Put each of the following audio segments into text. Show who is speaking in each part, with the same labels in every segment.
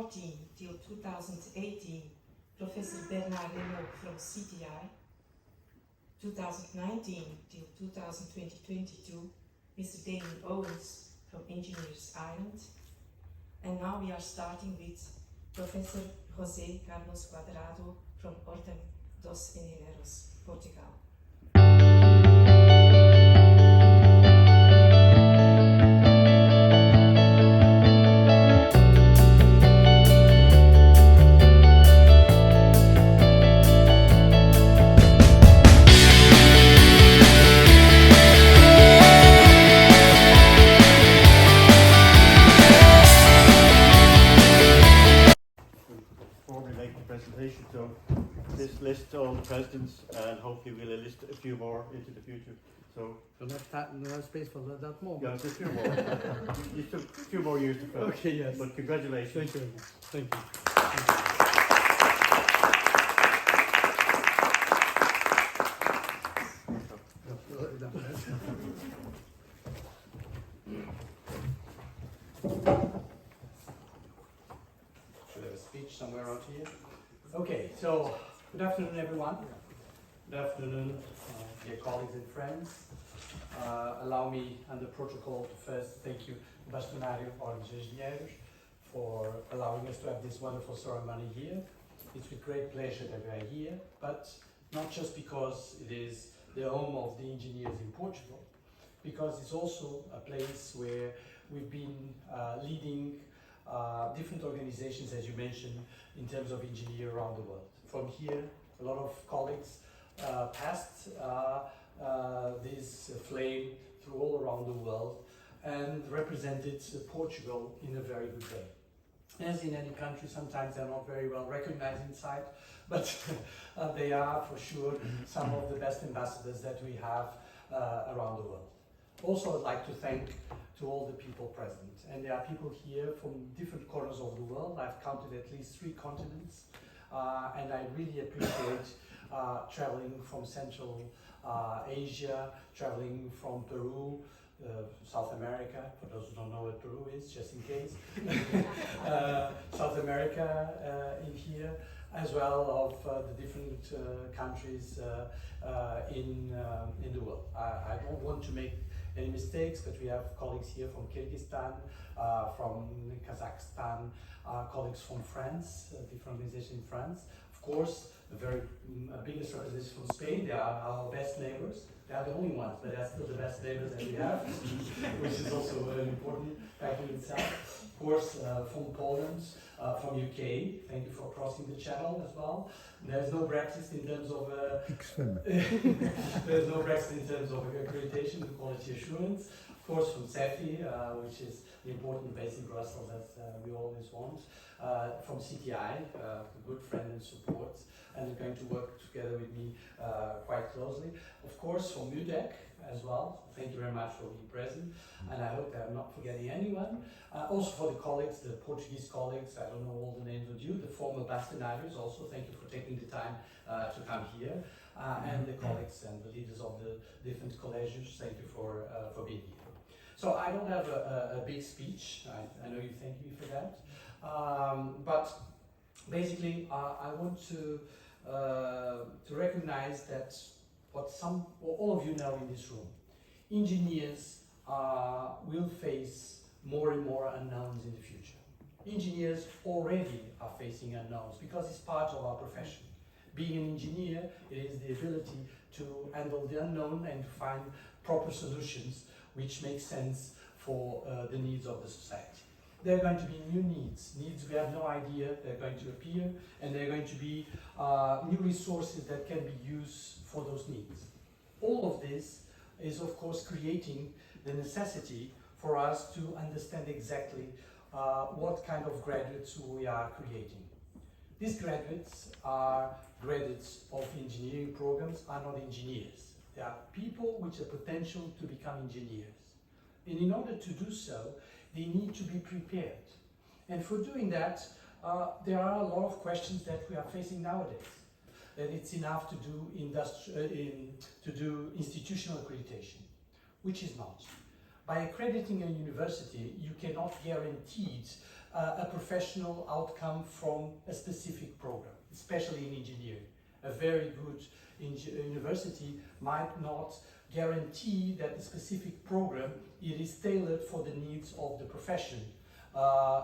Speaker 1: 2014 till 2018, Professor Bernard Renaud from CTI. 2019 till 2022, Mr. Damien Owens from Engineers Ireland. And now we are starting with Professor José Carlos Quadrado from Ordem dos Engenheiros, Portugal.
Speaker 2: So this lists all the presidents, and hopefully we'll list a few more into the future. So
Speaker 3: don't have no space for that more.
Speaker 2: Yeah, just a few more. You took a few more years to fill.
Speaker 3: Okay, yes.
Speaker 2: But congratulations.
Speaker 3: Thank you. Thank you. Should have a speech somewhere out here. Okay, so good afternoon, everyone. Good afternoon, dear colleagues and friends. Allow me, under protocol, to first thank you, Bastonário Ordem dos Engenheiros, for allowing us to have this wonderful ceremony here. It's with great pleasure that we are here, but not just because it is the home of the engineers in Portugal, because it's also a place where we've been leading different organizations, as you mentioned, in terms of engineering around the world. From here, a lot of colleagues passed this flame through all around the world and represented Portugal in a very good way. As in any country, sometimes they're not very well recognized inside, but they are for sure some of the best ambassadors that we have around the world. Also, I'd like to thank to all the people present. And there are people here from different corners of the world. I've counted at least 3 continents. And I really appreciate traveling from Central Asia, traveling from Peru, South America, for those who don't know what Peru is, just in case. South America in here, as well of the different countries in the world. I don't want to make any mistakes, but we have colleagues here from Kyrgyzstan, from Kazakhstan, colleagues from France, different organizations in France. Of course, the biggest representatives from Spain. They are our best neighbors. They are the only ones, but they are still the best neighbors that we have, which is also an important factor in itself. Of course, from Poland, from UK. Thank you for crossing the channel as well. There's no Brexit in terms of there's no Brexit in terms of accreditation and quality assurance. Of course, from CEFI, which is the important base in Brussels as we always want. From CTI, a good friend and support, and is going to work together with me quite closely. Of course, from UDEC as well. Thank you very much for being present, and I hope I'm not forgetting anyone. Also for the colleagues, the Portuguese colleagues, I don't know all the names of you, the former Bastonários also, thank you for taking the time to come here, and the colleagues and the leaders of the different colleges, thank you for being here. So I don't have a big speech, I know you thank me for that, but basically I want to recognize that what all of you know in this room, engineers will face more and more unknowns in the future. Engineers already are facing unknowns because it's part of our profession. Being an engineer, it is the ability to handle the unknown and to find proper solutions which make sense for the needs of the society. There are going to be new needs we have no idea they're going to appear, and there are going to be new resources that can be used for those needs. All of this is of course creating the necessity for us to understand exactly what kind of graduates we are creating. These graduates are graduates of engineering programs, are not engineers. They are people with the potential to become engineers. And in order to do so, they need to be prepared. And for doing that, there are a lot of questions that we are facing nowadays. That it's enough to do institutional accreditation, which is not. By accrediting a university, you cannot guarantee a professional outcome from a specific program, especially in engineering. A very good university might not guarantee that the specific program it is tailored for the needs of the profession,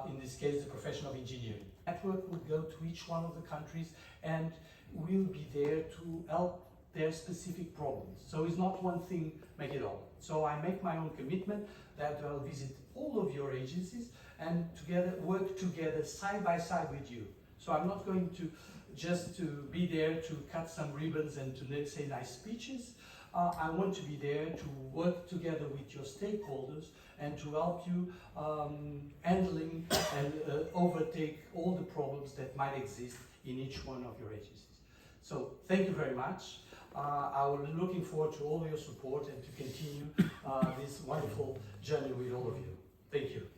Speaker 3: in this case the profession of engineering. Network will go to each one of the countries and will be there to help their specific problems. So it's not one thing make it all. So I make my own commitment that I'll visit all of your agencies and work together side by side with you. So I'm not going to just to be there to cut some ribbons and to say nice speeches. I want to be there to work together with your stakeholders and to help you handling and overtake all the problems that might exist in each one of your agencies. So thank you very much. I'm looking forward to all your support and to continue this wonderful journey with all of you. Thank you.